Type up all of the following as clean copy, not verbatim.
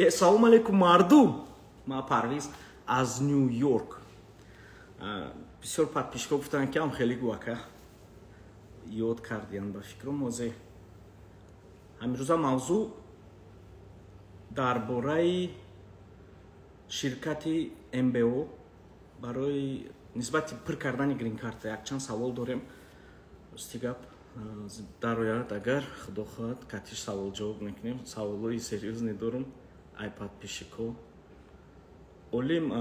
Салом алейкум, мардум. Ма Парвиз аз Нью-Йорк. Бисёр подписчиков гуфтанд ки ам хеле гуака ёд кардиян ба фикрум мозе. Амрӯза мавзӯъ дар бораи ширкати МБО барои нисбати пир кардани грин карта якчанд савол дорем. Рости гап дар ояд агар худо хоҳад катиш савол ҷавоб мекунем. Саволҳои серьёзне дорум. Ай подписчико олим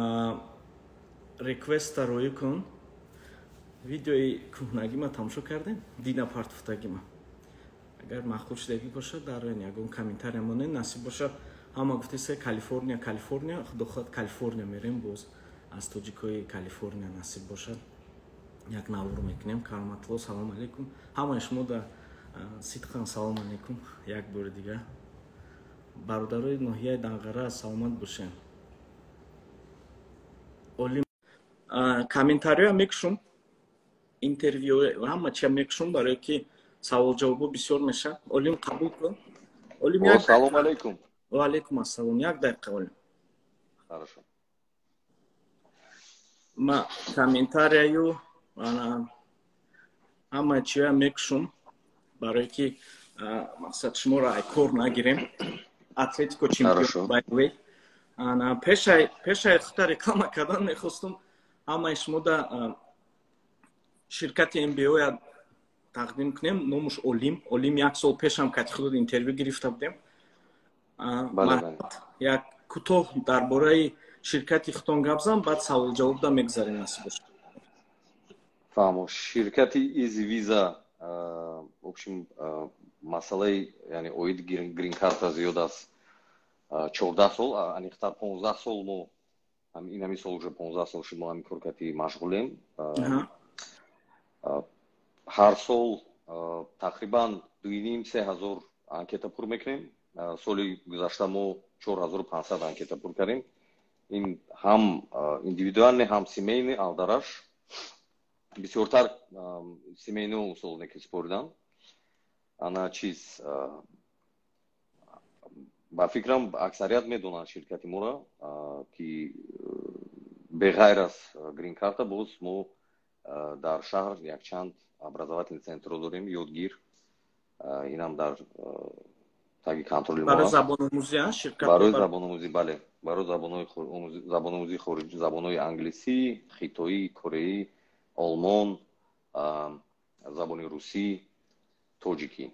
реквеста роӣ кун. Видеои кӯҳнагима тамошо кардем, дина партуфтагима. Агар махлуқ шудагӣ бошад дар ягон комментария монед насиб бошад. Ҳама гуфтеса Калифорния, худо хоҳад Калифорния мерем, боз аз тоҷикои Калифорния насиб бошад. Як навор мекунем. Кароматло, салом алейкум. Ҳамаи шумо да сидқан салом алейкум. Як бори дига бародарои ноҳияи Данғара саломат бошед. Олим комментария мекушум, интервью ҳама чия мекушум, барое ки савол ҷавобо бисёр меша. Олим қабул кун. Олим як салом алейкум. Ва алейкум ассалом. Як дақиқа олим. Хорошо. Ма комментарияю ҳама чия мекушум, барое ки мақсад шуморо ай кор нагирем. Атлетико чемпион байвей. Пешай хута реклама кардан мехостум. Ҳамаи шумо да ширкати МБО я тақдим кунем. Номуш Олим. Олим як сол пешам кати худод интервью гирифта будем. Як кӯтоҳ дар бораи ширкати худтон гап зан, баъд савол ҷавоб да мегзарем насиб бошад. Фаҳмо. Ширкати Easy Visa в общем масъалаи яъне оиди грин карта зиёд аст 14 сол, аниқтар 15 сол мо ин сол уже 15 сол шуд мо ҳамин коркати машғулем. Ҳар сол тақрибан 2,5-3 ҳазор анкета пур мекунем. Соли гузашта мо 4500 анкета пур кардем. ин ҳам индивидуалне, ҳам семейне алдараш. Бисёртар семейно усол ки спордан. Ана чиз ба фикрам аксарият медонанд ширкати моро ки беғайр аз грин карта боз мо дар шаҳр якчанд образовательный центрро дорем, ёдгир. Инам дар таги контроли мо аст. Барои забономӯзӣ, бале. Барои забономӯзии хориҷӣ, забонҳои англисӣ, хитоӣ, кореӣ, олмон, забони русӣ, тоҷикӣ.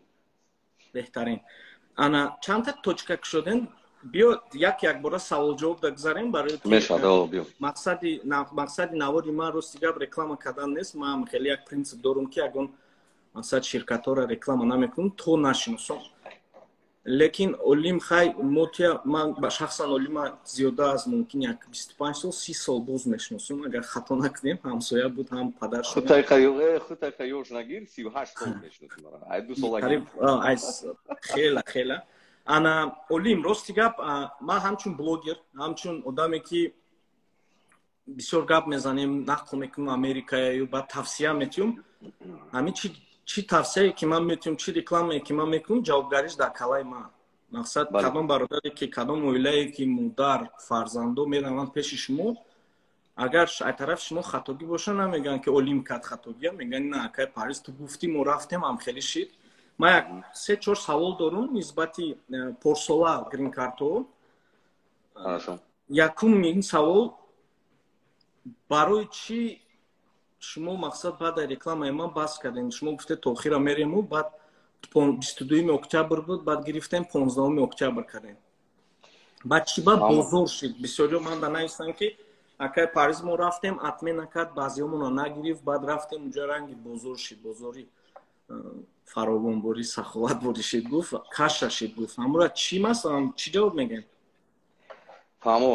Беҳтарин. Ана чандта точка кушоден? Биё як бора савол ҷавоб да гузарем барои ки биё. Мақсади навори ман рости гап реклама кардан нест. Ман хеле як принцип дорум ки ягон мақсад ширкатҳоро реклама намекунам то нашиносам. Лекин Олим хай мотия ман шахсан Олима зиёда аз мумкин як 25 сол 30 сол боз мешиносам. Агар хато накунем, ҳамсоя буд, ҳам падар шуд. Хутай хаёш нагир 38 сол мешиносам. Ай 2 сол агар. Хела. Ана Олим рости гап ман ҳамчун блогер, ҳамчун одаме ки бисёр гап мезанем, нақл мекунем Америкая ё ба тавсия метиём. Ҳамин чи тавсияе ки ман метиём, чи рекламае ки ман мекунам, ҷавобгариш дар калаи ман. Мақсад кадом бародаре ки кадом оилае ки модар, фарзандо мераванд пеши шумо, агар ай тарафи шумо хатогӣ боша, намегӯянд ки Олим кард хатогӣ, мегӯянд на акай Париз ту гуфтӣ, мо рафтем, ам хеле шид. Ман як 3-4 савол дорум нисбати порсола грин картаҳо. Якум ин савол, барои чӣ шумо мақсад баъд рекламаи ман баҳс кардем? Шумо гуфтед то охира мерему, баъд 22 октябр буд, баъд гирифтем 15 октябр кардем. Баъд чӣ баъд бозор шид? Бисёриҳо ман да нависанд ки акай Париз мо рафтем, атме накард, баъзиҳомона нагирифт, баъд рафтем уҷа ранги бозор шид, бозори фаровонборӣ, саховатборӣ шид гуфт, каша шид гуфт. Ҳамура чӣ масалан, чӣ ҷавоб мегӯем? Фаҳмо,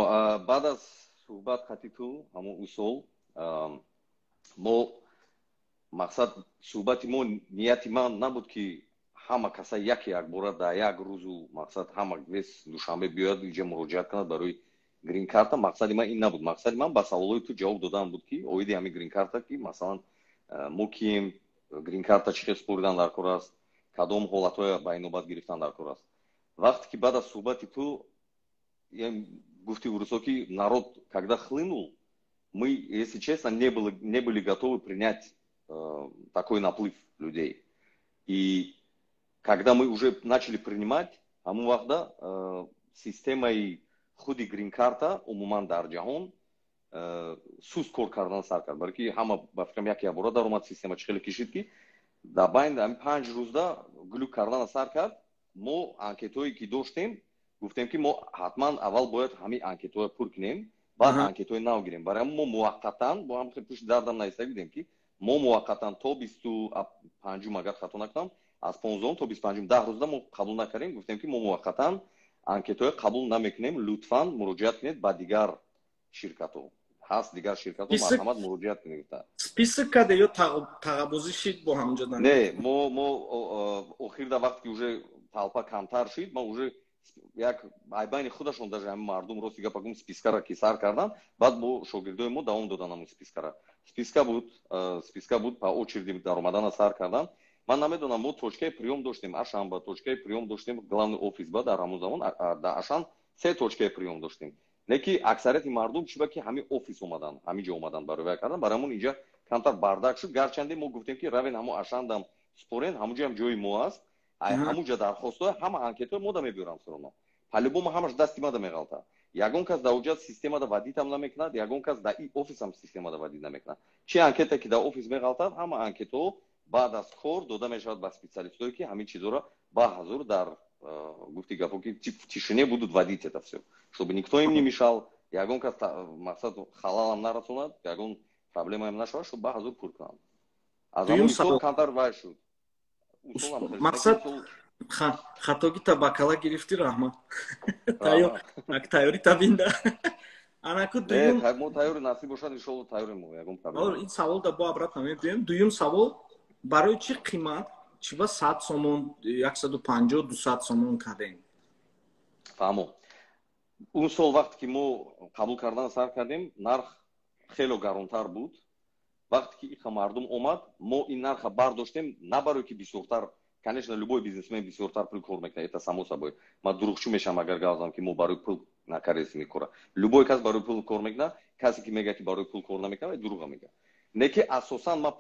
баъд аз суҳбат хати ту ҳамо усол мо мақсад суҳбати мо нияти ман набуд ки ҳама каса як бора дар як рӯзу мақсад ҳама вес душанбе биёяд инҷа муроҷиат кунад барои грин карта. Мақсади ман ин набуд. Мақсади ман ба саволҳои ту ҷавоб додан буд ки оиди ҳамин грин карта ки масалан мо кием, грин карта чӣ хел споридан дар кор аст, кадом ҳолатҳои ба инобат гирифтан дар кор аст. вақте ки баъд аз суҳбати ту гуфти урусоки народ когда хлынул, мы, если честно, не были готовы принять такой наплыв людей. И когда мы уже начали принимать, ҳамун вақта системаи худи грин-карта умуман дар ҷаҳон суст кор кардан сар кард. Барки ҳама ба фикрам яке бора дар омад система чӣ хеле кишид ки дар байни 5 рӯзда глюк кардан сар кард. мо анкетое ки доштем гуфтем ки мо ҳатман аввал бояд ҳамин анкетое пур кинем, баъд анкетое нав гирем. Барои мо муваққатан бо ҳам пушти дардам наиста будем ки мо муваққатан то 25 агар хато накунам аз 15 то 25 10 рӯзда мо қабул накардем. Гуфтем ки мо муваққатан анкетое қабул намекунем, лутфан муроҷиат кунед ба дигар ширкатҳо. ҳаст дигар ширкатҳо марҳамат муроҷиат кунед. Список карда ё тағабузӣ шид бо ҳамҷодан? Не, мо охирда вақте ки уже талпа камтар шид, ма уже як айбайни худашон даже ҳамин мардум рости гапа гум спискара ки сар кардан, баъд бо шогирдои мо давом додан ҳамун спискара. Списка буд по очереди дар омадана сар кардан. Ман намедонам, мо точкаи приём доштем, Ашанба точкаи приём доштем, главный офис ба дар ҳамун замон дар Ашан 3 точкаи приём доштем. Леки аксарияти мардум чиба ки ҳамин офис омадан, ҳамин ҷо омадан барои кардан, барои ҳамун инҷа камтар бардак шуд. Гарчанде мо гуфтем ки равен ҳамун Ашандам спорен, ҳамун ҷо ҳам ҷои мо аст. ҳамун ҷо дархостҳои ҳама анкетаҳои мо да мебиёрам сироно. По-любому ҳамаш дасти ма да меғалта. Ягон кас дар уҷа системада вадитам намекунад, ягон кас дар и офисам системада вадит намекунад. Чи анкета ки дар офис меғалтад, ҳама анкетаҳо баъд аз кор дода мешавад ба специалистое ки ҳамин чизоро ба ҳазур дар гуфти гапо ки в тишине будут вводить это все, чтобы никто им не мешал, ягон кас мақсад халалам нарасонад, ягон проблема им нашавад, чтобы ба ҳазур пур кунанд. аз ҳамун ҳисоб камтар вай шуд. мақсад хатоги табакала гирифти раҳмат. тайёри табинда. Анаку дуюм мо тайёри насиб бошад иншолло тайёри мо ягон проблема. ин савол да бо обратно мебием. Дуюм савол, барои чӣ қимат чиба 100 сомон, 150, 200 сомон кардем? фаҳмо. Он сол вақте ки мо қабул кардан сар кардем, нарх хело гаронтар буд. Вақте ки иха мардум омад, мо ин нарха бардоштем, на барои ки бисёртар, конечно, любой бизнесмен бисёртар пул кор мекунад, это само собой. Ма дурӯғчӣ мешавам агар гавзам ки мо барои пул накардем мекора. Любой кас барои пул кор мекунад, касе ки мега ки барои пул кор намекунад, дурӯға мега. Неки асосан ма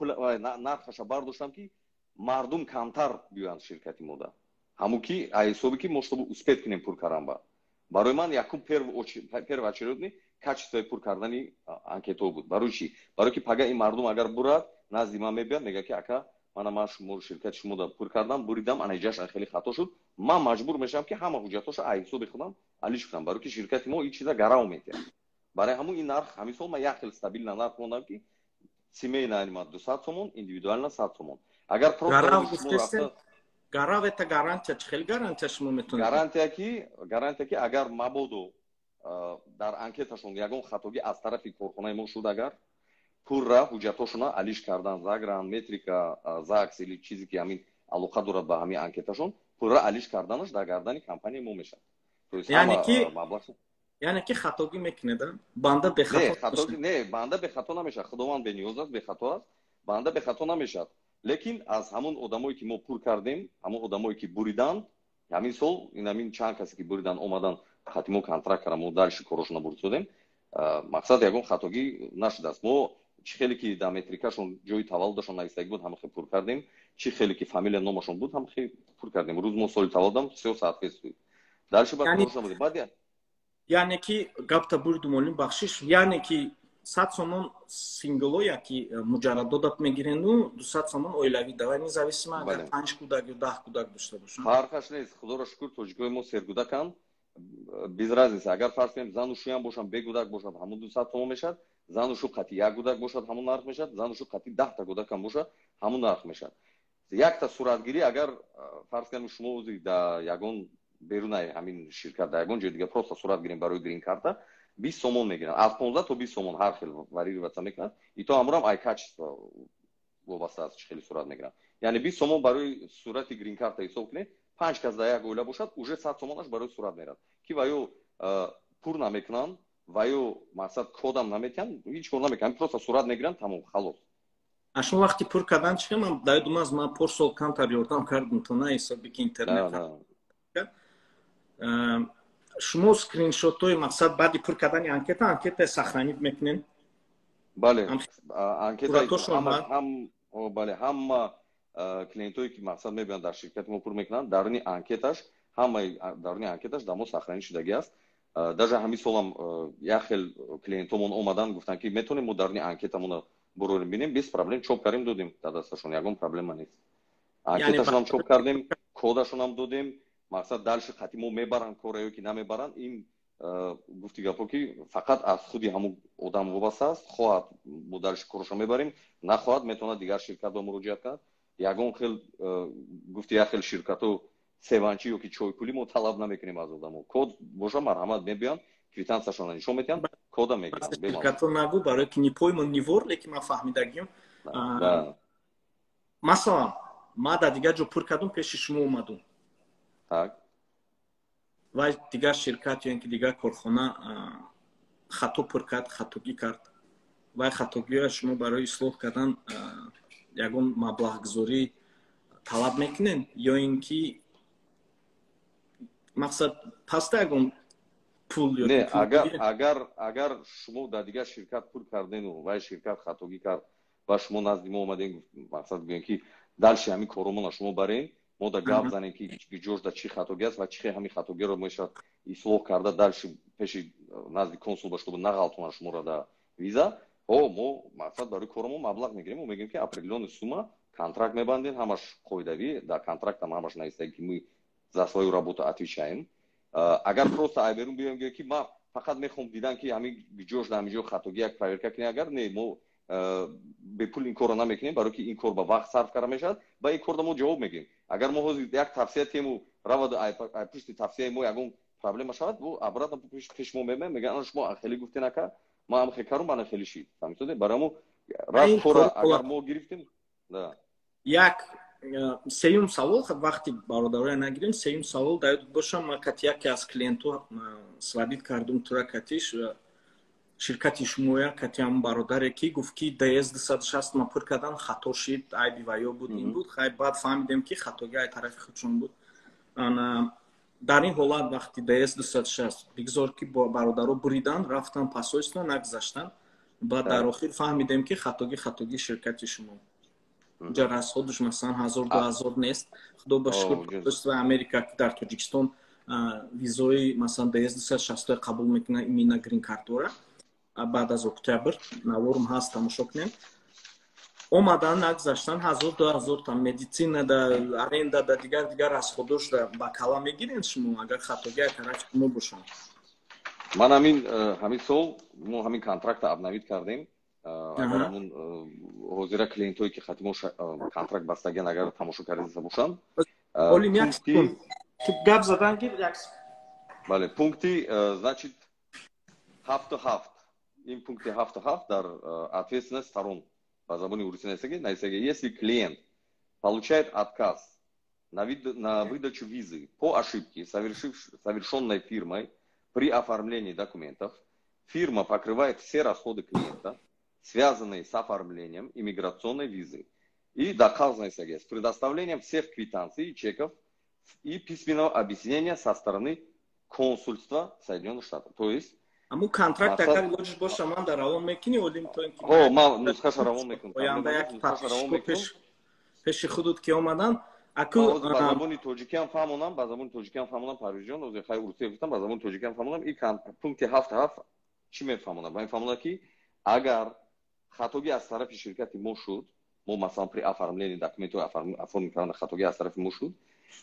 нархаша бардоштам ки мардум камтар биёянд ширкати мода. Ҳамун ки ҳисоби ки мо чтобы успех кунем пур карданба. Барои ман якум перва очередни качествои пур кардани анкетаҳо буд. Барои чӣ? Барои ки пага ин мардум агар бурад, назди ман мебияд, мега ки ака ман шумо ширкати шумода пур кардам, буридам, анаҷаш хеле хато шуд. Ман маҷбур мешавам ки ҳама ҳуҷҷатҳоша аз ҳисоби худам алиш кунам, барои ки ширкати мо ин чиза гарав метиҳад. Барои ҳамун ин нарх ҳамин сол ман як хел стабилна нарх мондам ки семейна 200 сомон, индивидуална 100 сомон. Агар просто гарав это гарантия, чӣ хел гарантия шумо метавонед? Гарантия ки агар мабодо дар анкеташон ягон хатоги аз тарафи корхонаи мо шуд, агар пурра ҳуҷҷатҳошона алиш кардан, загран, метрика, загс или чизе ки ҳамин алоқа дорад ба ҳамин анкеташон, пурра алиш карданаш дар гардани компанияи мо мешавад. яъне ки хатоги мекунед, банда бехато не, банда бехато намешавад. Худованд бениёз аст, бехато аст, банда бехато намешавад. Лекин аз ҳамун одамое ки мо пур кардем, ҳамун одамое ки буриданд, ҳамин сол ин чанд касе ки буридан омадан хати мо контракт кардам, мо дальше корошона бурд шудем. Мақсад ягон хатоги нашудааст. Мо чӣ хеле ки дар метрикашон ҷои таваллудашон навистагӣ буд, ҳама хел пур кардем. Чӣ хеле ки фамилия номашон буд, ҳама хел пур кардем. Рӯз мо соли таваллудам 3 соатфест. Дальше ба корошона будем. Баъд яъне ки гапта буридум олим бахшиш, яъне ки 100 сомон сингло яки муҷаррадодат мегиренду 200 сомон оилавӣ давай независима агар 5 кӯдак ё 10 кӯдак дошта бошанд. Фарқаш нест. Худоро шукр, тоҷикои мо серкӯдаканд. Без разница. Агар фарз кунем зану шӯям бошанд, бекӯдак бошад, ҳамун 200 сомон мешад. Зану шу қати як кӯдак бошад, ҳамун нарх мешад. Зану шу қати 10 та кӯдакам бошад, ҳамун нарх мешад. Якта суратгирӣ агар фарз кунем шумо узи да ягон берунаи ҳамин ширкат да ягон ҷои дига просто сурат гирем барои грин карта 20 сомон мегиранд. Аз 15 то 20 сомон ҳар хел варироваться мекунад. И то амурам ай качество вобаста аст, чӣ хеле сурат мегиранд. Яъне 20 сомон барои сурати грин карта ҳисоб кунед, 5 кас дар як оила бошад, уже 100 сомонаш барои сурат мерад. Ки ваё пур намекунанд, ваё мақсад кодам наметиҳанд, ҳеҷ кор намекунанд, просто сурат мегиранд, тамом, халос. Ашон вақти пур кардан чӣ ман дайдум аз ман порсол камтар ёрдам кардам то на ҳисоби ки интернет. шумо скриншотҳои мақсад баъди пур кардани анкета сохранид мекунед? бале, анкета бале, ҳама клиентҳое ки мақсад мебиёнд дар ширкати мо пур мекунанд, даруни анкеташ ҳамаи даруни анкеташ дар мо сохранӣ шудагӣ аст. даже ҳамин солам як хел клиентҳомон омадан гуфтанд ки метавонем мо даруни анкетамона бурорим бинем, без проблем чоп кардем додем дар дасташон, ягон проблема нест. анкеташонам чоп кардем, кодашонам додем. мақсад дальше хати мо мебаранд кора ё ки намебаранд, ин гуфти гапо ки фақат аз худи ҳамун одам вобаста аст. хоҳад мо дальше корашо мебарим, нахоҳад метавонад дигар ширкат ба муроҷиат кунад. ягон хел гуфти як хел ширкатҳо севанчӣ ё ки чойпулӣ мо талаб намекунем аз одамо. код боша марҳамат мебиёнд, квитансияшонро нишон метиҳанд, кода мегиранд. ширкатҳо нагӯ барои ки нипоймон нивор леки ман фаҳмидагим. масалан ман дар дигар ҷо пур кардум, пеши шумо омадум. так вай дигар ширкат ё ин ки дигар корхона хато пур кард, хатогӣ кард. вай хатогиро шумо барои ислоҳ кардан ягон маблағгузорӣ талаб мекунен ё ин ки мақсад паста ягон пул ё не, агар шумо дар дигар ширкат пур кардену вай ширкат хатогӣ кард ва шумо назди мо омадем, мақсад гӯем ки дальше ҳамин коромона шумо барем, мо да гап занем ки ҷош да чӣ хатогӣ аст ва чӣ ҳамин хатогиро мешавад ислоҳ карда дальше пеши назди консул ба чтобы нағалтонад шуморо да виза. мо мақсад барои коромо маблағ мегирем, мо мегӯем ки определённая сумма контракт мебандем, ҳамаш қоидавӣ, дар контрактам ҳамаш нависта ки мы за свою работу отвечаем. агар просто айберун биёем гӯем ки ман фақат мехоҳам дидан ки ҳамин ҷош да ҳамин ҷо хатогӣ як проверка кунем, агар не, мо бепул ин корро намекунем, барои ки ин кор ба вақт сарф карда мешавад, ба ин кор да мо ҷавоб мегирем. агар мо ҳозир як тавсия тему раваду ай пушти тавсияи мо ягон проблема шавад, бу обратно пеш мо мемем, мегӯям шумо анхелӣ гуфте нака, ман анхелӣ карум, ман анхелӣ шид. фаҳмидед? барои мо рафт кора агар мо гирифтем, да. як сеюм савол, вақти бародароя нагирем, сеюм савол даёд бошам, кати яке аз клиентҳо свадид кардум тура катиш ширкати шумоя кати ҳамун бародаре ки гуфт ки ds 260 ма пур кардан хато шид, айби ваё буд, ин буд. хай баъд фаҳмидем ки хатоги ай тарафи худшон буд. дар ин ҳолат вақти ds 260 бигзор ки бародаро буридан, рафтан пасоистан, нагузаштан, баъд дар охир фаҳмидем ки хатоги ширкати шумо. ҷа расходуш масалан 1000-2000 нест. худо ба шукр правительствои Америка ки дар Тоҷикистон визои масалан ds 260 қабул мекунад именно грин картора баъд аз октябр наворум ҳаст, тамошо кунем. омадан нагузаштан 1000-2000 там медицина да аренда да дигар расходош да ба кала мегирен шумо агар хатоги ай тарафи шумо бошад. ман ҳамин сол мо ҳамин контрактро обновид кардем. агар ҳамун ҳозира клиентҳое ки хати мо контракт бастагиан агар тамошо карда бошанд, олим як секунд гап задан гир як бале пункти значит 7 ин пункти 7 дар ответственность сторон по забони урусии написано, если клиент получает отказ на выдачу визы по ошибке, совершенной фирмой при оформлении документов, фирма покрывает все расходы клиента, связанные с оформлением иммиграционной визы и доказанной с предоставлением всех квитанций, чеков и письменного объяснения со стороны консульства Соединенных Штатов. То есть аму контракт агар лоҷиш боша ман дар равон мекунӣ олим то ин ки ман нусхаша равон мекунам. оянда як пеши худуд ки омадан аку ба забони тоҷикиам фаҳмонам парвизҷон озир хай урусия гуфтам, ба забони тоҷикиам фаҳмонам. ин пункти 7 чӣ мефаҳмонам? ман фаҳмонам ки агар хатогӣ аз тарафи ширкати мо шуд, мо масалан при оформлении документҳои оформ кардани хатогӣ аз тарафи мо шуд,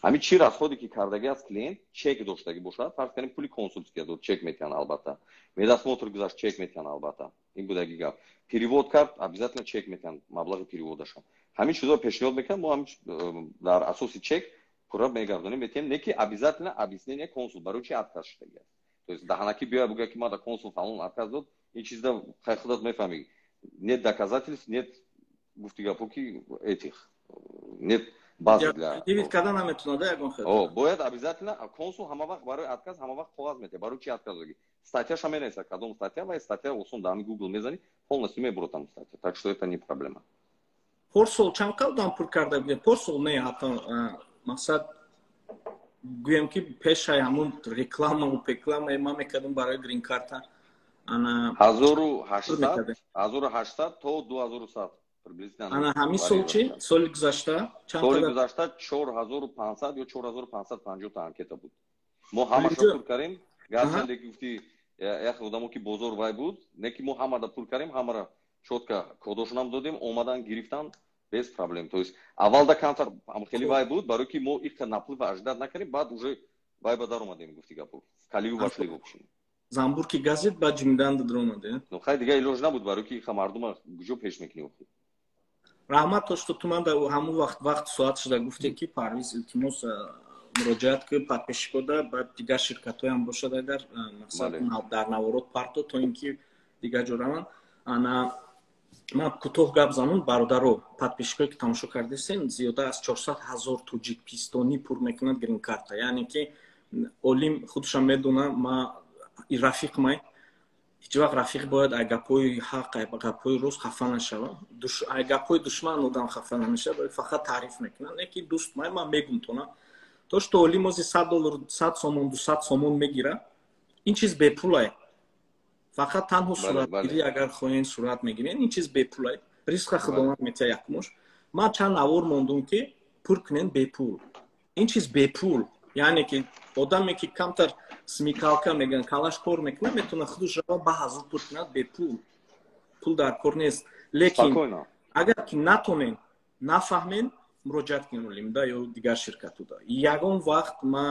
ҳамин чӣ расходе ки кардагӣ аз клиент чек доштагӣ бошад, фарз канем пули консулския дод, чек метиҳанд албатта, медосмотр гузашт, чек метиҳанд албатта, ин будагӣ гап. перевод кард, обязательно чек метиҳанд маблағи переводаша. ҳамин чизро пешниҳод мекунам, мо ҳамин дар асоси чек пурра мегардонем, метиҳем, не ки обязательно объяснение консул барои чӣ отказ шудагӣ аст. то есть даҳанаки биёя буга ки ман да консул фалон отказ дод, ин чизда хай худат мефаҳмӣ, нет доказательств, нет гуфти гапо ки этих, нет базы для дивид кардан наметавонад ягон хел. бояд обязательно консул ҳама вақт барои отказ ҳама вақт қоғаз метиҳад, барои чӣ отказ додӣ. статьяша менависад, кадом статья, ва статья осон дар Google мезанӣ, полностью мебурад там статья, так что это не проблема. порсол чанд қадам пур карда будем? порсол не ҳатто мақсад гӯем ки пешай ҳамун рекламау пекламаи ма мекардам барои грин карта ана 1800 то 2100 приблизно ана ҳамин сол чи соли гузашта чанд соли қадар гузашта 4500 ё 4550 та анкета буд. мо ҳамаша пур кардем. гарчанде гуфти як одамо ки бозор вай буд, не ки мо ҳамада пур кардем, ҳамара чотка кодошонам додем, омадан гирифтан без проблем. То есть аввалда камтар хеле вай буд, барои ки мо их наплив аждад накардем, баъд уже вай ба дар омадем гуфти гапо. Калию вашли вопшин. Замбурки газет ба ҷимдан дар омаде. Ну хай дига илоҷ набуд, барои ки иха мардума гуҷо пеш мекунем. раҳмат то што ту ман дар ҳамун вақт соат шуда гуфте ки парвиз илтимос муроҷиат ки подписчикода баъд дигар ширкатҳоям бошад агар мақсад дар наворот парто то ин ки дигар ҷо раванд ана ман кӯтоҳ гап занам бародаро подписчикое ки тамошо кардесен зиёда аз 400 000 тоҷикистонӣ пур мекунад грин карта яъне ки олим худашам медона ма рафиқ май ҳеҷ вақт рафиқ бояд ай гапҳои ҳақ ай гапҳои рост хафа нашава ай гапҳои душман одам хафа намешава фақат таъриф мекунад леки дӯст май ман мегум тона то што олим ози $100 100 сомон 200 сомон мегира ин чиз бепулай фақат танҳо суратгирӣ агар хоҳен сурат мегирен ин чиз бепулай ризқа худованд метиҳад якмош ман чанд навор мондум ки пур кунен бепул ин чиз бепул яъне ки одаме ки камтар смекалка мегӯянд калаш кор мекунад метавонад худаш рава ба ҳазор пур кунад бепул пул дар кор нест лекин агар ки натонен нафаҳмен муроҷиат кунем олимда ё дигар ширкатуда ягон вақт ма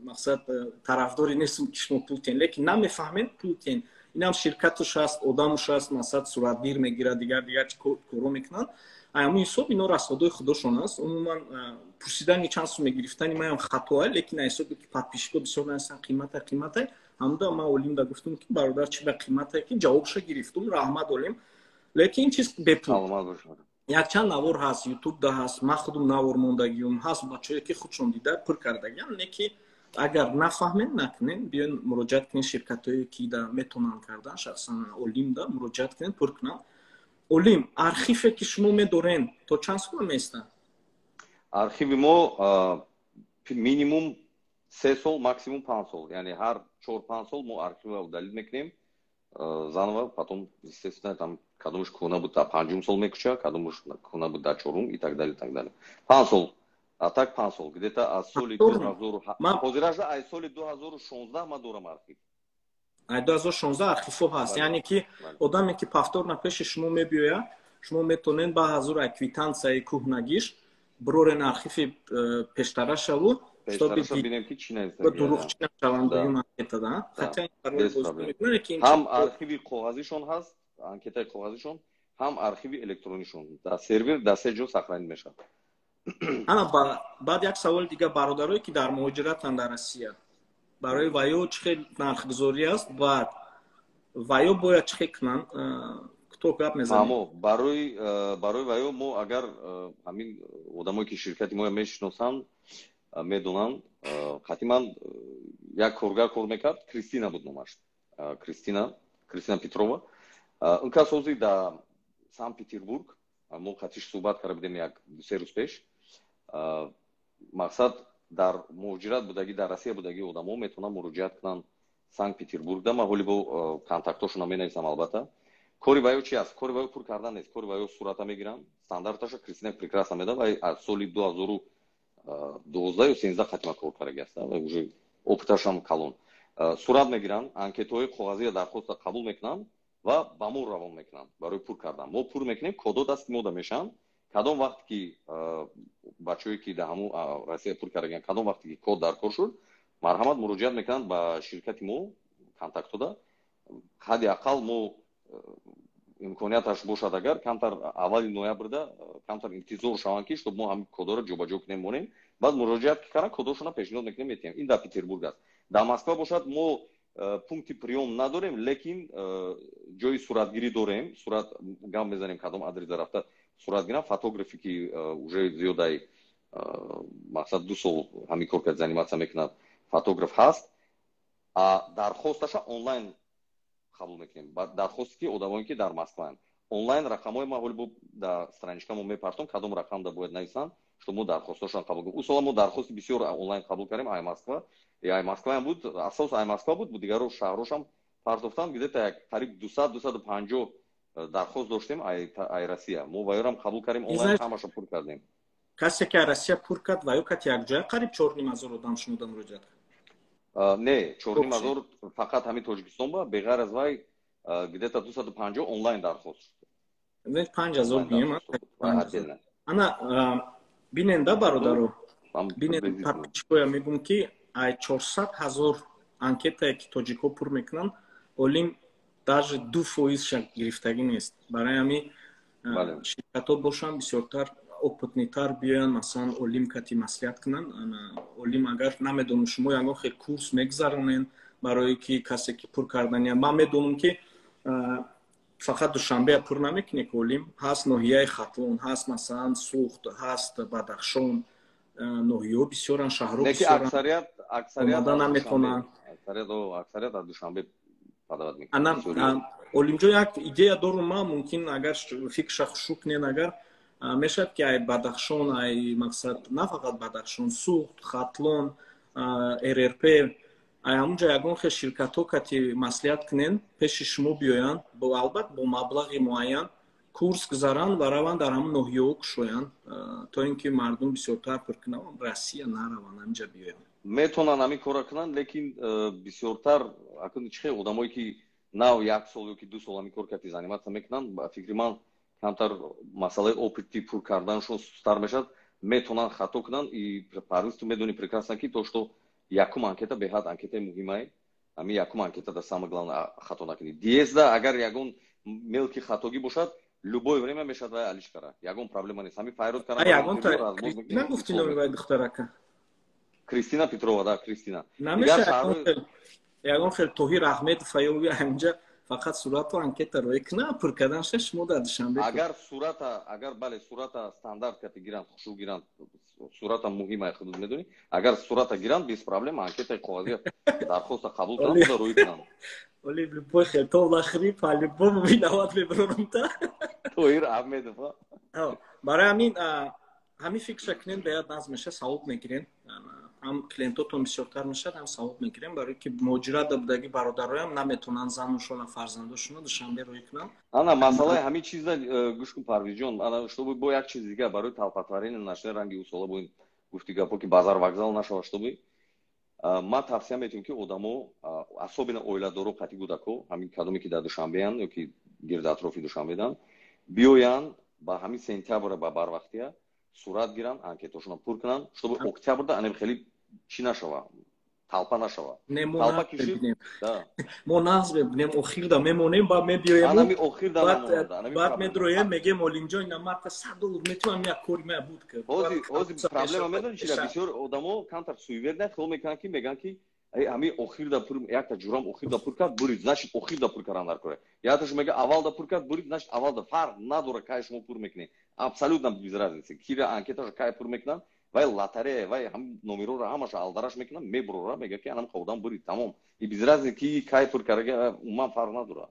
мақсад тарафдори нестам ки шумо пул тиҳен лекин намефаҳмен пул тиҳен инам ширкатуш аст одамуш аст мақсад суратгир мегирад дигар коро мекунанд ҳамин ҳисоб ино расходои худошон аст умуман пурсидани чанд сум мегирифтани маям хатоа лекин ҳисоби ки подписчико бисёр наистан қимата ҳамда ма олимда гуфтум ки бародар чи ба қимата ки ҷавобша гирифтум раҳмат олим лекин ин чиз бепул якчанд навор ҳаст ютубда ҳаст ма худум навор мондагиум ҳаст бачаҳое ки худшон дида пур кардагиам леки агар нафаҳмен накунен биён муроҷиат кунен ширкатҳое ки да метавонанд кардан шахсан олимда муроҷиат кунен пур кунанд олим архиве ки шумо медорен то чанд сола места архиви мо минимум 3 сол максимум 5 сол яъне ҳар 4-5 сол мо архивро далил мекунем заново потом естественно там кадомуш кӯна буд дар 5 сол мекуча кадомуш кӯна буд дар 4 и так далее 5 сол а так 5 сол где-то аз соли 2000 ҳозираш аз соли 2016 ма дорам архив 2016 архивҳо ҳаст яъне ки одаме ки повторно пеши шумо мебиёяд шумо метавонед ба ҳазур квитансияи кӯҳнагиш бирорен архиви пештарашаву чтобы бинем ки чи нест дуруғ чи нашаванд ин анкетада хотя ҳам архиви коғазишон ҳаст анкетаи коғазишон ҳам архиви электронишон дар сервер дар се ҷо сохранӣ мешавад ана баъд як саволи дига бародарое ки дар муҳоҷиратанд дар Россия барои ваё чӣ хел нархгузорӣ аст баъд ваё бояд чӣ хел кунанд кӯтоҳ гап мезанем барои ваё мо агар ҳамин одамое ки ширкати моя мешиносанд медонанд қатъиман як коргар кор мекард Кристина буд номаш Кристина Петрова он кас ҳозир дар Санкт Петербург мо қатиш суҳбат карда будем як 2-3 рӯз пеш мақсад дар муҳоҷират будагӣ дар Россия будагӣ одамо метавонанд муроҷиат кунанд Санкт Петербургда ман ҳоли бо контактошона менависам албатта кори ваё чи аст кори ваё пур кардан нест кори ваё сурата мегиранд стандарташа Кристина прекрасно медад ва аз соли 2012 ё 13 қатъима кор кардаги аст ва уже опыташам калон сурат мегиранд анкетаҳои коғазия дархоста қабул мекунанд ва ба мо равон мекунанд барои пур кардан мо пур мекунем кодо дасти мо да мешаванд кадом вақт ки бачаҳое ки дар ҳамун Россия пур кардагианд кадом вақте ки код дар кор шуд марҳамат муроҷиат мекунанд ба ширкати мо контактода ҳадди ақал мо имконияташ бошад агар камтар аввали ноябрда камтар интизор шаванд ки чтоб мо ҳамин кодоро ҷобаҷо кунем монем баъд муроҷиат ки карданд кодошона пешниҳод мекунем метиҳем ин дар Петербург аст дар Москва бошад мо пункти приём надорем лекин ҷои суратгирӣ дорем сурат гам мезанем кадом адреса рафта сурат гирам фотографи ки уже зиёдаи мақсад 2 сол ҳамин кор кард заниматсия мекунад фотограф ҳаст а дархосташа онлайн қабул мекунем дархосте ки одамое ки дар Москваанд онлайн рақамҳои ма ҳоли бо дар страничка мо мепартом кадом рақам да бояд нависанд что мы дархостошон кабул кардем. Усола мы дархости бисёр онлайн кабул кардем ай Москва. И ай Москва буд, асос ай Москва буд, дигар шаҳрушам партофтан где-то қариб 200-250 дархост доштем ай Россия. Мы вайрам кабул кардем онлайн ҳамаша пур кардем. касе ки Россия пур кард ва ё кати якҷоя қариб 4,5 одам шумода муроҷиат кард. Не, 4,5 фақат ҳамин Тоҷикистон ба, беғайр аз вай где-то 250 онлайн дархост. Не 5000 бием. Ана биненда бародаро. Бинен папичкоя мегум ки ай 400,000 анкетае ки тоҷико пур мекунанд, олим даже 2% ша гирифтагӣ нест. Барои ҳамин ширкатҳо бошанд бисёртар опытнитар биёянд, масалан олим кати маслиҳат кунанд. Олим агар намедонам шумо ягон хел курс мегзаронен барои ки касе ки пур кардани. Ман медонам ки фақат душанбе пур намекунед. Олим ҳаст ноҳияи Хатлон, ҳаст масалан Суғд, ҳаст Бадахшон, ноҳияҳо бисёранд, шаҳрҳо бисёранд. Аксарият аз душанбе падават мекунад. Олимҷо як идея дорум ман, мумкин агар фикрша хушук кунед, агар мешавад ки ай Бадахшон, ай мақсад на фақат Бадахшон, Суғд, Хатлон, РРП, ай ҳамунҷо ягон хел ширкатҳо кати маслиҳат кунен, пеши шумо биёянд, албат бо маблағи муайян курс гузаранд ва раванд дар ҳамун ноҳияҳо кушоянд, то ин ки мардум бисёртар пур кунанд, Россия нараванд, ҳаминҷа биёянд. Метонанд ҳамин кора кунанд, лекин бисёртар акун чихе одамое ки нав 1 сол ёки 2 сол ҳамин кор кати заниматся мекунанд, ба фикри ман камтар масъалаи опити пур карданашон сустар мешавад, метонанд хато кунанд. И парвиз ту медони прекрасно ки то, что якум анкета беҳад анкетаи муҳимае, ҳамин якум анкетада самое главное хато накунӣ. Диезда агар ягон мелки хатогӣ бошад, любое время мешавад вай алиш кара. Ягон проблема нест. Ҳамин файрод кара. Ягон Кристина гуфти номи вай духтарака. Кристина Петрова, да, Кристина. Намешавад ягон хел Тоҳир Аҳмедов аёви ҳаминҷа фақат сурату анкета роӣ кунад, пур карданаш шумо дар душанбе. Агар бале сурата стандарт кати гиранд, хушук гиранд, сурата муҳима худуд медонӣ. Агар сурата гиранд без проблема анкетаи қоғазӣ дархоста қабул кунанд, буда роӣ кунанд. Оли любой хелтов лахри по-любому виноват мебарам та. Тоҳир Аҳмедов. Барои ҳамин фикрша кунен беяд назм меша, савоб мегирен. ҳам клиентотон бисёртар мешад, ҳам савоб мегирем, барои ки муҳоҷират будагӣ бародароям наметонанд занушона фарзандошона душанбе роӣ кунанд. Ана масъалаи ҳамин чизда гӯш кун Парвизҷон, ана чтобы бо як чиз дига барои талпатварини нашри ранги усола бо ин гуфти гапо ки базар вокзал нашава, чтобы ман тавсия метем ки одамо асобина оиладоро қати гудако ҳамин кадоме ки дар душанбеянд ёки гирди атрофи душанбедан биёянд ба ҳамин сентябр ба барвақтия сурат гиранд, анкеташона пур кунанд, чтобы октябрда анем хели чӣ нашава, талпа нашава. Талпа кишид. Мо нағз мебинем, охирда мемонем, баъд мебиёем. Анами охирда намонад. Баъд медроем, мегем Олимҷон ина марта $100 метавонам як кори ма буд кард. Ҳозир проблема медонӣ чия? Бисёр одамо камтар суеверда хел мекунанд ки мегӯянд ки ҳамин охирда пур якта ҷурам охирда пур кард, бурид, значит охирда пур кардан дар кора. Якаташ мега аввалда пур кард, бурид, значит аввалда. Фарқ надора кай шумо пур мекунед. Абсолютно без разницы. Кира анкеташа кай пур мекунанд, вай лотарея, вай номерора ҳамаша алдараш мекунанд, мебурора, мега ки анам хавдан бурид, тамом. И без разницы ки кай пур карага, уман фарқ надора.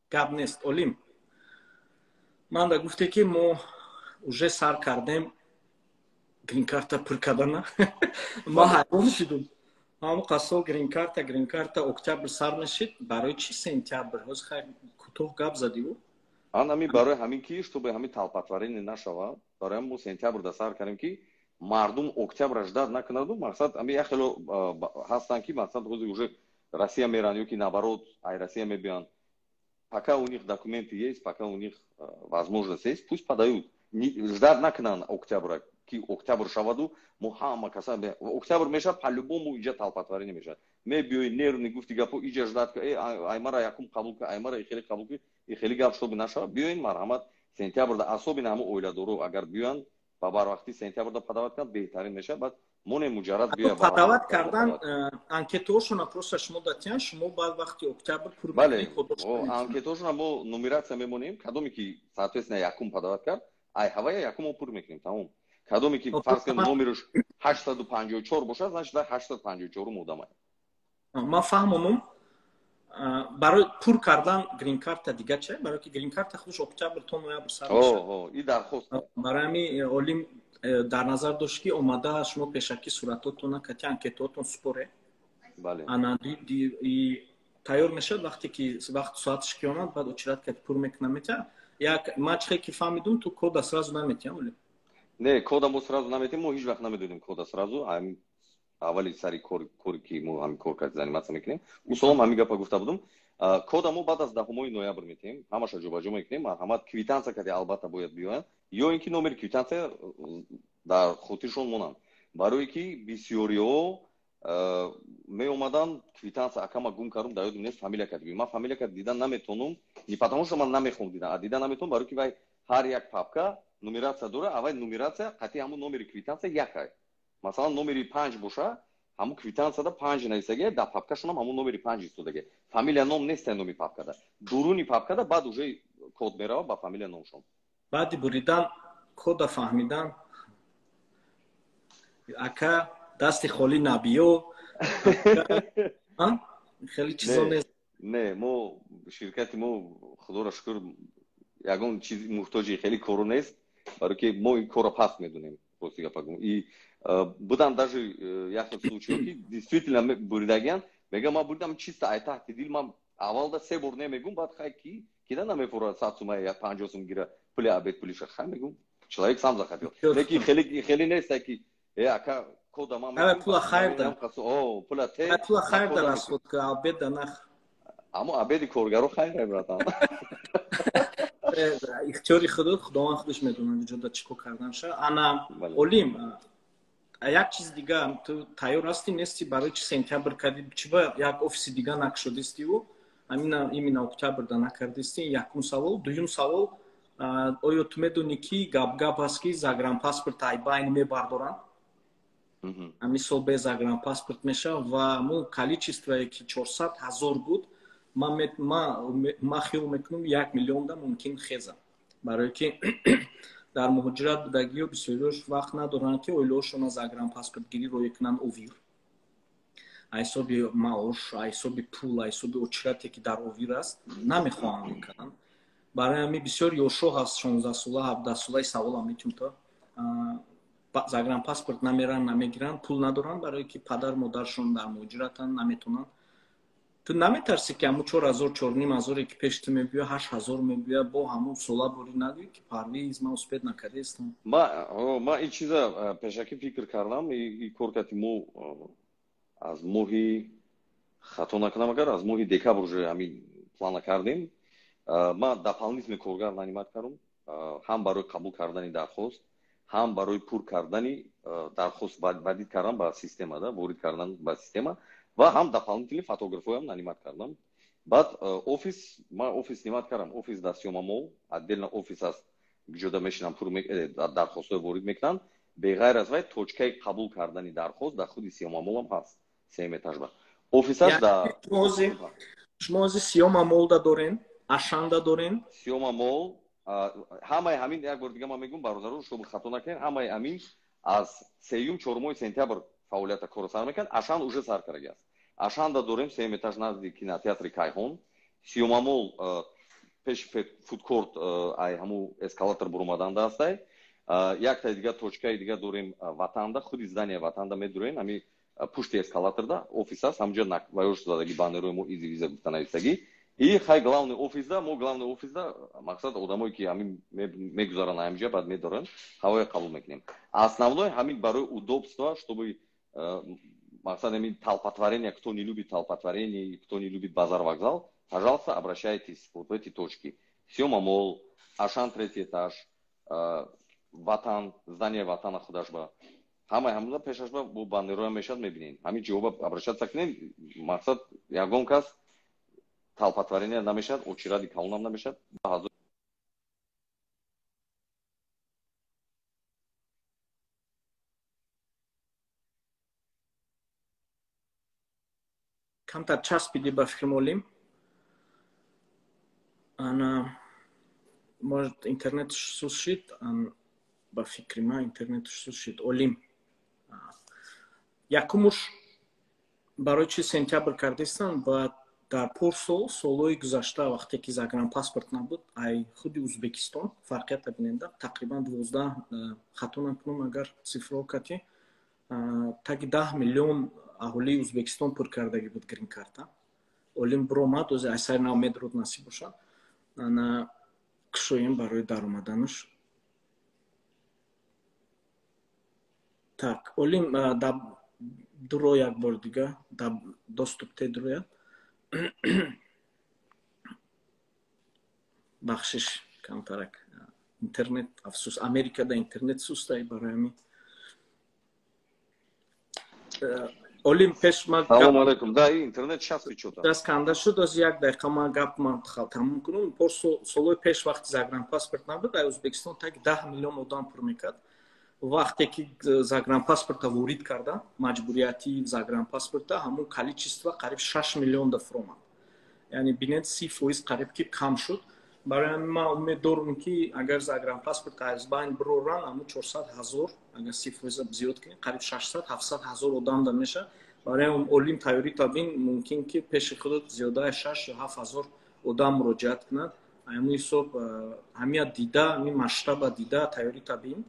Гап нест, Олим. Ман да гуфте ки мо уже сар кардем грин-карта пур кардана. Ма ҳайвон шудум. ҳамон қасо грин-карта октябр сар мешид, барои чӣ сентябр? Ҳозир хай кӯтоҳ гап задиву? Ами барои ҳамин ки чтобы ҳамин талпатварини нашава, барои ҳамин сентябрда сар кардем ки мардум октябра ждат накунаду. Мақсад ами як хело ҳастанд ки мақсад ҳозир уже Россия меран ёки наоборот ай Россия мебиёнд. Пока у них документы есть, пока у них возможность есть, пусть подают. Ждат накунанд октябра. Ки октябр шаваду, мо ҳама каса октябр мешавад, по-любому иҷа талпатварӣ мешавад. Мебиёи нервни гуфти гапо иҷа ждат ки аймара якум қабул ки, аймара ихели қабул ки, ихели гап чтобы нашавад. Биёин марҳамат сентябрда асобина ҳамон оиладоро агар биёянд ба барвақти сентябрда падават кард беҳтарин мешавад. Баъд моне муҷаррад биёяд падават кардан анкетаошона просто шумо датиян, шумо баъд вақти октябр пур мекунед. Бале, анкетаошона мо нумерация мемонем, кадоме ки соответственно якум падават кард, ай ҳавая якумо пур мекунем, тамом. Кадоме ки фарз кунем номерош 854 бошад, значит дар 854 одам аст. Ман фаҳмонам. барои пур кардан грин карта дига чӣ? Барои ки грин карта худаш октябр то ноябр сар мешавад. И дархост. Барои ҳамин олим дар назар дошт ки омада шумо пешакӣ суратотона кати анкетаотон супоре. Бале. Ана тайёр мешавад вақте ки вақт соаташ ки омад баъд очират кати пур мекунам мета. Як мачхе ки фаҳмидум ту кода сразу наметиям олим. Не, кода мо сразу наметем, мо ҳеҷ вақт намедодем кода сразу. Аввали сари кори ки мо ҳамин кор кард заниматсия мекунем. Усолам ҳамин гапа гуфта будум. Кода мо баъд аз 10 ноябр метем, ҳамаша ҷобаҷо мекунем, ҳама квитансия каде албатта бояд биёяд, ё ин ки номери квитансия дар хотиршон монанд. Барое ки бисёриҳо меомадан квитансия акама гум кардум, дар ёдам нест фамилия кади бигӯям. Ман фамилия кади дидан наметонам, не потому что ман намехоҳам дидан, а дидан наметонам, барое ки вай ҳар як папка нумерация дора, а вай нумерация қатъи ҳамун номери квитансия якай. Масалан номери 5 боша, ҳамун квитансияда 5 нависаги, дар папкашон ҳам ҳамун номери 5 истодаги. Фамилия ном нест номи папкада. Дуруни папкада баъд уже код мерава ба фамилия номшон. Баъди буридан кода фаҳмидан ака дасти холи набиё хеле чизо нест. Не, мо ширкати мо худоро шукр ягон чизи муҳтоҷи хеле кору нест, барои ки мо ин кора паст медонем. Прости гапа гум. И буданд даже яхна случаи ки действительно буридагиян, мегам ман буридам чиста айтахти дил, ман аввалда 3 бор немегум, баъд хай ки кида намефора 100 сума я 50 сум гира пули обед пулиша хай мегум. Человек сам захотел. Леки хеле нест ки ака кода ман пула хайр да. Пула те. Пула хайр да расход ка обед да нах. Аммо обеди коргаро хайр братан. ихтиёри худованд худаш медонад иҷода чӣ кор кардан ша. Ана олим як чиз дига ту тайёр ҳастӣ нести барои чи сентябр кади чи ба як офиси дига накшудистиву именно октябр да накардисти. Якум савол. Дуюм савол, оё ту медонӣ ки гап ҳаст ки загранпаспорт айбайн мебардоранд? Мисол бе загранпаспорт мешавад ва мо количествое ки 400 000 буд, ма хиёл мекунам 1 миллионда мумкин хеза. Барои ки дар муҳоҷират будагиҳо бисёриҳош вақт надоранд ки оилаҳошона загранпаспортгирӣ роя кунанд овир. Ҳисоби маош, ҳисоби пул, ҳисоби очирате ки дар овир аст, намехоҳанд мекунанд. Барои ҳамин бисёр ёшо ҳаст 16 сола, 17 солаи саволам метум то. Загранпаспорт намеран, намегиранд, пул надоранд, барои ки падар модаршон дар муҳоҷиратанд, наметонанд. Ту наметарсӣ ки ҳамун 4,000-4,500 ки пеш ту мебиёяд 8,000 мебиёяд бо ҳамун сола бори надоӣ ки парвиз ман успед накардистам. Ман ин чиза пешакӣ фикр кардам, ин кор кати мо аз моҳи хато накунам агар аз моҳи декабр уже ҳамин плана кардем. Ман дополнительный коргар нанимат кардам, ҳам барои қабул кардани дархост, ҳам барои пур кардани дархост варид кардан ба система, ворид кардан ба система ва ҳам дополнительный фотографоям нанимат кардам. Баъд ман офис нимат кардам, офис дар Сиёма мол, отдельно офис аст, ҷода мешинам пур дархостҳои ворид мекунанд. Беғайр аз вай точкаи қабул кардани дархост дар худи Сиёма мол ҳам ҳаст. 3 этажба. Офис аст дар шумо ози Сиёма мол да дорен, Ашанда дорен. Сиёма мол ҳамаи ҳамин як бор дига ман мегӯям бародаро шумо хато накунед, ҳамаи ҳамин аз 3-4 сентябр фаъолията кора сар мекард. Ашан уже сар карда аст. Ашанда дорем 3 этаж назди кинотеатри Кайхон. Сиёма мол пеши фудкорт ай ҳаму эскалатор буромаданда астай. Якта дига точкаи дига дорем Ватанда, худи здания Ватанда медорем, ҳами пушти эскалаторда офис аст, ҳамҷо ваёш задаги баннерои мо изи виза гуфта нависаги. И хай главный офисда, мо главный офисда мақсад одамое ки ҳамин мегузаранд ҳамҷо баъд медоранд, ҳавоя қабул мекунем. Основной ҳамин барои удобство, чтобы мақсад ҳамин толпотворение, кто не любит толпотворение, кто не любит базар вокзал, пожалуйста, обращайтесь вот в эти точки. Сиёма мол, Ашан 3 этаж, Ватан, здание Ватана худашба. ҳамаи ҳамуда пешашба бо баннероя мешад мебинем. Ҳамин ҷавоба обращаться кунем. Мақсад ягон кас толпотворение намешад, очиради калонам намешад. Камтар часпиди ба фикр молим. Ана может интернет сус шид, ба фикри ман интернет сус шид. Олим. Якумуш барои чи сентябр кардистан ба дар порсол солҳои гузашта вақте ки загранпаспорт набуд ай худи Узбекистон фарқият биненда тақрибан 12 хато накунам агар цифрҳо кати таки 10 миллион аҳолии Узбекистон пур кардагӣ буд грин карта олим биромад ози айсари навмедруд насиб бошад ана кушоем барои даромаданаш так олим да дуро як бор дига да доступ те дурояд бахшиш камтарак интернет афсус Америкада интернет сустай барои ҳамин олим пеш ма салом алейкум да интернет сейчас печота час канда шуд аз як дақиқа ма гап ма тамом кунам пор солҳои пеш вақти загранпаспорт набуд дар Ӯзбекистон таки 10 миллион одам пур мекард вақте ки загранпаспорта ворид карда маҷбурияти загранпаспорта ҳамон количество қариб 6 миллион дафр омад яъне бинед 30% қариб ки кам шуд барои ҳамин ман умед дорам ки агар загранпаспорта аз байн бироран ҳамон 400 000 агар 30% зиёд кунем қариб 600 700 000 одам да меша барои ҳамин олим тайёрӣ табин мумкин ки пеши худут зиёдаи 6 ё 7 000 одам муроҷиат кунад ҳамин ҳисоб ҳамия дида ҳамин масштаба дида тайёрӣ табин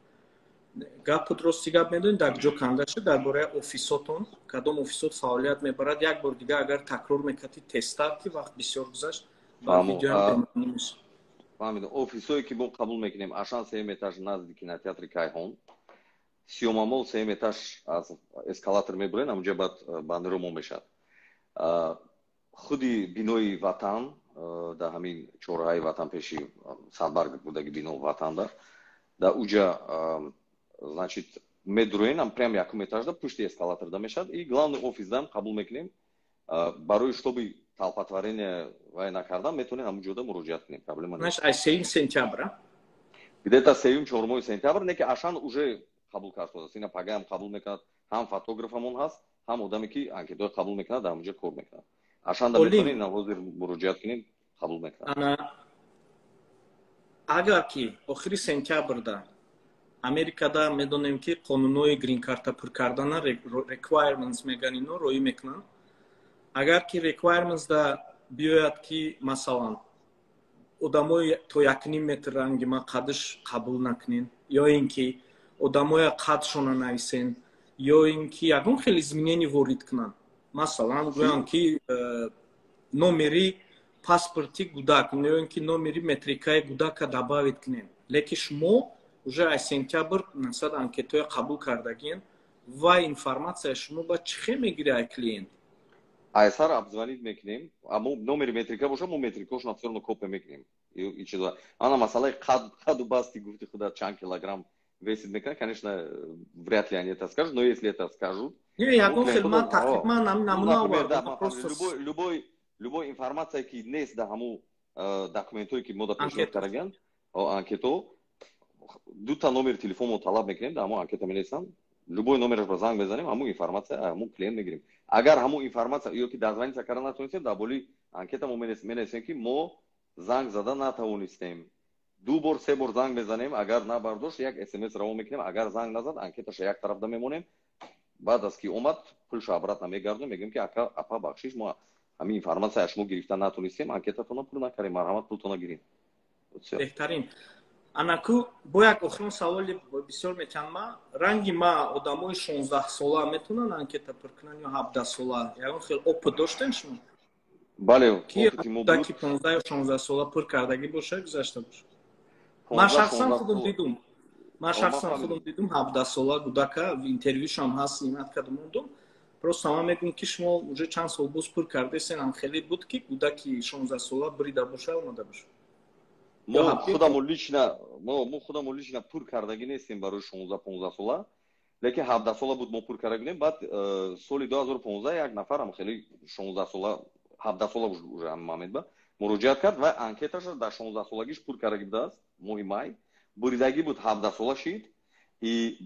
гапут рости гап медонед дар ҷо канда шуд дар бораи офисотон кадом офисот фаъолият мебарад як бор дига агар такрор мекардӣ тестар ки вақт бисёр гузашт ба видеоам меша фаҳмидам офисое ки мо қабул мекунем ашан 3 этаж назди кинотеатри Кайхон сиёмамол 3 этаж аз эскалатор мебурен ҳамҷа баъд бандиромо мешад худи бинои ватан дар ҳамин чораҳаи ватан пеши садбарг будаги бино ватанда дар уҷа значит медуроен ам прям якум этажда пушти эскалаторда мешад и главный офисдан қабул мекунем барои штоби талпатварения вай накардан метавонем ҳамон ҷода муроҷиат кунем проблема нест ай 3 сентябр где-то 3-4 сентябр не ки ашан уже қабул кард шудааст ина пагаам қабул мекунад ҳам фотографамон ҳаст ҳам одаме ки анкетаҳо қабул мекунад дар ҳамонҷо кор мекунад ашан да метавонем ҳозир муроҷиат кунем қабул мекунад агар ки охири сентябрда Америкада медонем ки қонунҳои грин карта пур кардана requirements меган ино роӣ мекунанд агар ки requirements да биёяд ки масалан одамои то 1.5 метр ранги ма қадш қабул накунен ё ин ки одамои қадшона нависен ё ин ки ягон хеле изменение ворид кунанд масалан гӯям ки номери паспорти гудак ё ин ки номери метрикаи гудака добавит кунен лекин шумо уже аз сентябр насад анкетаҳои қабул кардагиен ва информация шумо ба чӣ хел мегирӣ ай клиент айсар обзвонит мекунем амо номери метрика боша мо метрикашона всё равно копия мекунем и чиза ана масалаи қаду басти гуфти худат чанд килограмм весит мекунад конечно вряд ли они это скажут но если это скажут не ягон хидмат тақрибан намуна любой информация ки нест дар ҳамон документҳое ки мо да пешниҳод кардаген анкето дута номери телефонро талаб мекунем дар ҳамон анкета менависанд любой номераш ба занг мезанем ҳамон информация ҳамон клиент мегирем агар ҳамон информация ё ки дозвониться карда натавонистем дар боли анкета мо менависем ки мо занг зада натавонистем 2 бор 3 бор занг мезанем агар набардошт як смс равон мекунем агар занг назад анкеташа як тараф да мемонем баъд аз ки омад пулша обратно мегардонем мегӯем ки апа бахшиш мо ҳамин информация шумо гирифта натавонистем анкетатона пур накардем марҳамат пултона гирем беҳтарин анаку бо як охирин саволи бисёр метанма ранги ма одамои 16 сола метавонанд анкета пур кунанд ё 17 сола ягон хел опыт доштем шумо бале опити мо буд ки 15 ё 16 сола пур кардагӣ боша гузашта боша ман шахсан худам дидум 17 сола гудака интервюшам ҳаст имат кардам мондум просто ман мегӯям ки шумо уже чанд сол боз пур кардесен ам хеле буд ки гудаки 16 сола бурида боша омада боша мо худамон лично пур кардагӣ нестем барои 16-15 сола лекин 17 сола буд мо пур кардагӣ баъд соли 2015 як нафарам хеле 16 сола 17 сола уже ҳамин момент ба муроҷиат кард ва анкеташа дар 16 солагиш пур кардагӣ будааст моҳи май буридагӣ буд 17 сола шид и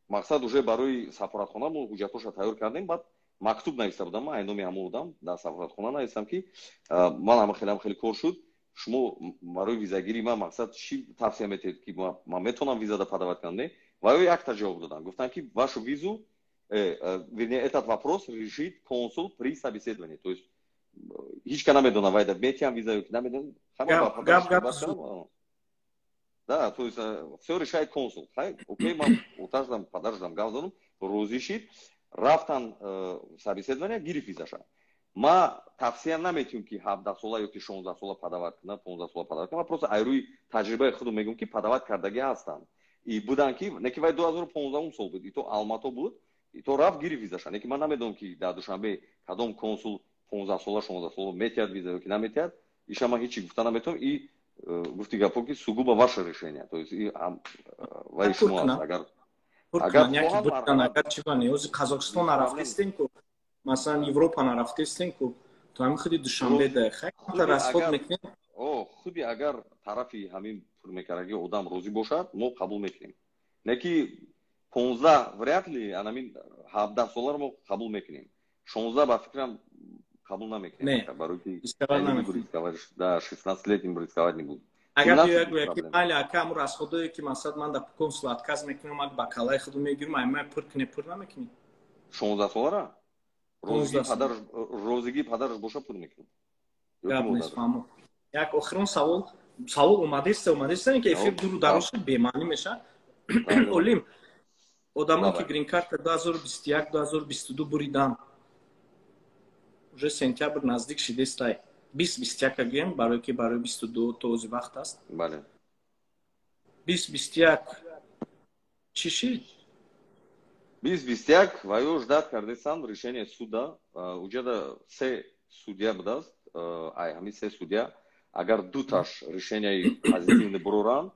мақсад уже барои сафоратхона мо ҳуҷҷатоша тайёр кардем баъд мактуб нависта будам ман номи ҳамон одам дар сафоратхона навистам ки ман хеле кор шуд шумо барои визагирии ман мақсад чӣ тавсия метаҳед ки ман метавонам визада подавать кунам не ва ё якта ҷавоб додам гуфтам ки вашу визу вернее этот вопрос решит консул при собеседовании то есть هیچ که نمیدونه وایده بیتی هم ویزا که نمیدونه همه да, то есть все решает консул. Окей, мы утаждам, подождам гавзону, розишит, рафтан собеседование гириф визаша. Ма тавсия наметим ки 17 сола ёки 16 сола падават кунад, 15 сола падават кунад, просто айруи таҷрибаи худам мегум ки падават кардаги ҳастанд. И будан ки неки вай 2015 сол буд, ито Алмато буд, ито рафт гириф визаша. Неки ман намедонам ки дар Душанбе кадом консул 15 сола 16 сола метиҳад виза ёки наметиҳад, иша ман ҳечи гуфта наметавонам. И гуфти гапо ки сугуба ваше решение, то есть вай шумо аст. агар чигани ози Казохстон нарафтистин ку масалан Европа нарафтистин ку то ҳамин худи Душанбе да хеле расход мекунем. худи агар тарафи ҳамин пурмекараги одам розӣ бошад мо қабул мекунем. Неки 15 вряд ли анамин 17 солар мо қабул мекунем. 16 ба фикрам قبول نمیکنه برای که در 16-летним рисковать не буду. Агар биёяг ки майли акам расходое ки масалан ман да консул отказ мекунам, ак бакалаи худам мегирам, ай пур намекунӣ. 16 солара? розиги падараш боша пур мекунам. Гап нест, фаҳмам. Як охирон савол омадест ки эфир дуру дароз бемаънӣ меша. Олим одамон ки грин карта 2021-2022 буридан. Уже сентябр наздик шидестай 20-21 гем барои ки барои 22 то ози вақт аст. Бале. 20-21 чӣ шид? 20-21 ваё ждат кардесам решение суда. Уҷада 3 судя будааст. Ай ҳамин 3 судя агар дуташ решение позитивне буроранд,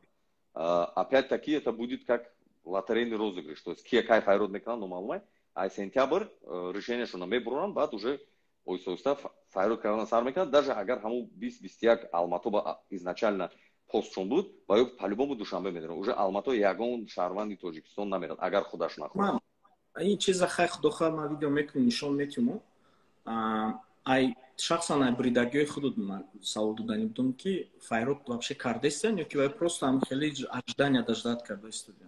опять-таки это будет как лотерейный розыгрыш. То есть кия кай файрод мекунанд номаълум. Ай сентябр решениешона мебуроранд, баъд уже ойста файрод кардан сар мекунад. Даже агар ҳамун 20-21 Алмато ба изначально постшон буд, баё по-любому Душанбе медарад. Уже Алмато ягон шаҳрванди Тоҷикистон намерад, агар худаш нахоҳад. این چیزا خیلی خداخواه ما ویدیو میکنیم نشون میتیم. ای شخصا بریدگی خود سوال دادنی بودم که فایروک вообще کرده استن یا که وای просто هم خیلی اجدانی داشت کرده استودیو.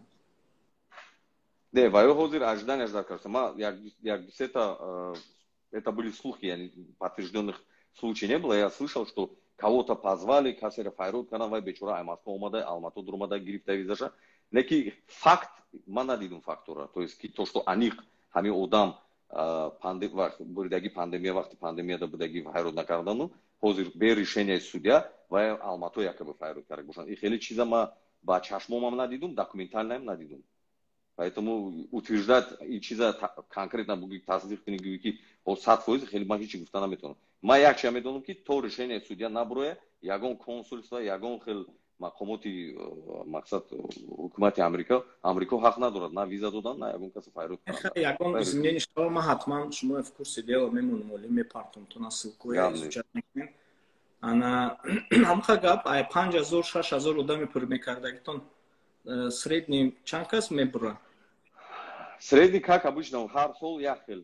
نه وای حاضر اجدانی داشت کرده. ما як сета это были слухи, yani подтвержденных случаев не было. Я слышал, что кого-то позвали, касера файрок канал вай бечура Алмато омада, Алмато друмада гирифта визаша. Неки факт мана дидум фактора, то есть то, что они ҳамин одам буридаги пандемия вақти пандемияда будаги файрод накардану, ҳозир бе решения судя ва Алмато якобы файрод карда бошанд. И хеле чиза ма ба чашмомам надидум, документальнаам надидум. Поэтому утверждать и чиза конкретно буги тасдиқ кунӣ ки 100% хеле ма ҳеч гуфта наметавонам. Ма як чиз медонам ки то решение судя набуроя ягон консулство, ягон хел мақомоти мақсад ҳукумати Амрико ҳақ надорад на виза додан, на ягон каси файрод кардан. Ягон изменение шава ма ҳатман шумо в курсе дела мемонам, оли мепартам то на ссылкое изучат мекунем. Ана ҳамха гап ай 5000-6000 одами пур мекардагитон средний чанд кас мебурад? Средний как обычно ҳар сол як хел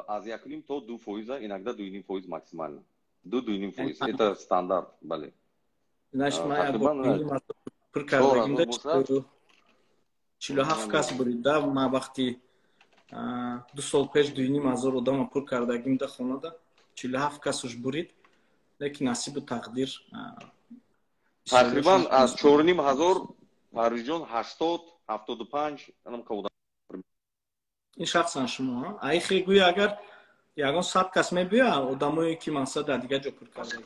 аз 1,5 то 2%, иногда 2,5% максимально. 2-2,5%. Это стандарт, бале. Значит, моя пур кардагимда 47 кас бурида, ма вақти 2 сол пеш 2,5 одама пур кардагимда хонада 47 кас уж бурид, лекин насибу тақдир тақрибан аз 4,5 парижон 80-75 анам кавода. این شخصا شما ای خیلی گویی اگر یگان 100 کس میبیا آدمایی که منصد در دیگه جا پر کرده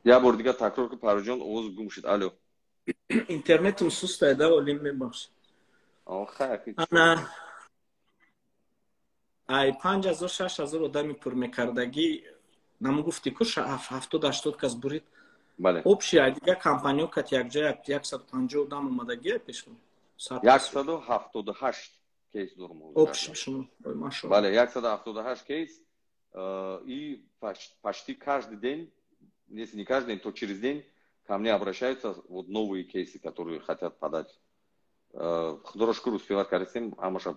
یا بار دیگه تکرار که پروژان اوز گم شد. الو اینترنت سست ایده ولیم میباشه آخه انا ای 5000-6000 آدمی پر میکردگی نمو گفتی که 70-80 کس برید بله общий دیگه کمپانیو کت یک جای 150 آدم اومدگی پیش 178 кейс дурум. Общий шумо, машаллах. Бале, 178 кейс. И почти каждый день, если не каждый день, то через день ко мне обращаются вот новые кейсы, которые хотят подать. Худорошкур успевать карисем, амаша.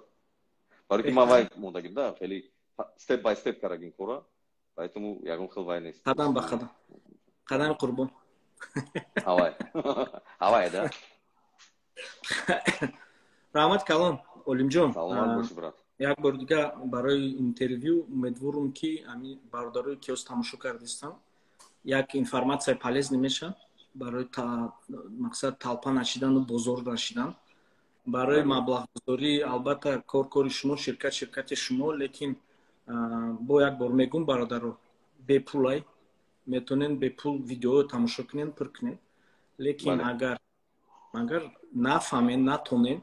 Барки мавай модагим, да, хели степ бай степ карагин кора. Поэтому я гон хил вайнес. Кадам ба кадам. Кадам курбон. Хавай, да? Rahmat kalon Olimjon. Salom bosh brat. як бор дига барои интервью умедворум ки ами бародарои ки оз тамошо кардистам як информация полезна меша барои мақсад талпа нашидану бозор нашидан барои маблағгузорӣ албатта кори шумо ширкати шумо лекин бо як бор мегум бародаро бепулай метонен бепул видео тамошо кунен пур кунен лекин агар нафаҳмен натонен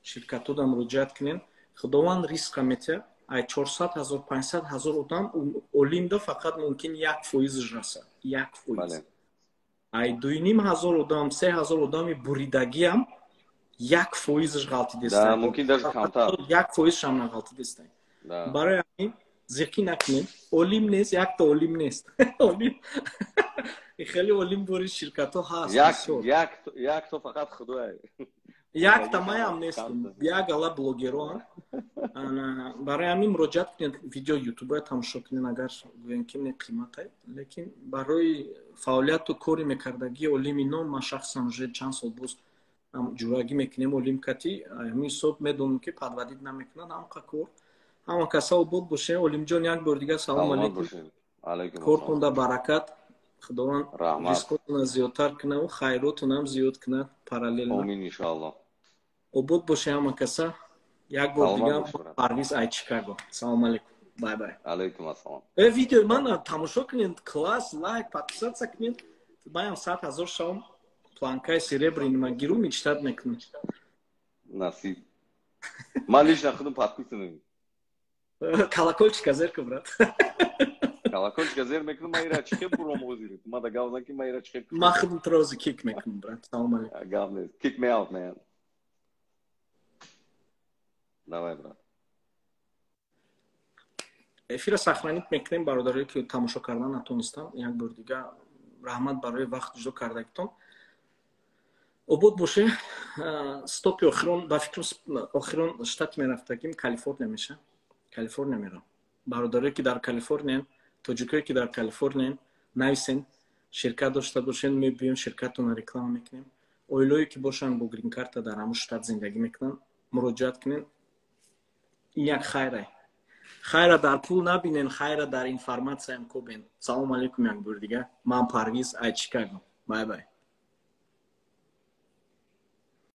ширкатода муроҷиат кунен худованд рисқа метиҳад ай 400 000 500 000 одам олимда фақат мумкин 1% раса 1%. ай 2500 одам 3000 одами буридагиам 1% ғалти дестанд. Мумкин даже камтар. 1% ам ғалти дестанд. Барои ҳамин зиқӣ накунед. Олим нест, якта олим нест. Олим хеле олим бори ширкатҳо ҳаст. Як то фақат худое. Як тамаям нестим. Як ала блогеро. Барои ҳамин муроҷиат кунед видео ютубро тамошо кунед агар гӯен ки не қиматай. Лекин барои фаъолияту кори мекардагии олими ном ман шахсан уже чанд сол боз ҷурагӣ мекунем олим кати ҳамин ҳисоб медонам ки падвадид намекунад ҳамқа кор ҳама каса обод боше. Олимҷон як бор дига салом алейкум. Кортонда баракат. Худованд ризқотона зиёдтар кунад, хайротонам зиёд кунад параллелно. Амин иншаллоҳ. Обод боше ҳама каса. Як бор дига Парвиз ай Чикаго. Салом алейкум. Бай бай. Алейкум ассалом. Видео ман тамошо кунед, класс, лайк, подписаться кунед. Маям 100 000 шаум планкаи серебряный ман гиру мечтат мекунам. Насиб. Ман лично худам подписан. Колокольчик зерка, брат. Колокольчик зер мекунам, ман ира чиқиб промозирам. Ман да гав накӣ, ман ира чиқиб. Ман худам трози кик мекунам, брат. Салом алейкум. Гав нест. Kick me out, man. Давай, брат. эфира сохранить мекунем бародарое ки тамошо кардан натонистам. Як бор дига раҳмат барои вақт ҷудо кардагитон. Обод боше. Стопи охирон ба фикрам охирон штат мерафтагим Калифорния меша. Калифорния мерам. Бародарое ки дар Калифорния, тоҷикое ки дар Калифорния нависен, ширкат дошта бошен, мебиём ширкатона реклама мекунем. Оилое ки бошанд бо грин карта дар ҳамон штат зиндагӣ мекунанд, муроҷиат кунен. ин як хайрае. хайра дар пул набинен, хайра дар информатсияам кобен. Салом алейкум як бор дига. Ман Парвиз ай Чикаго. Бай бай.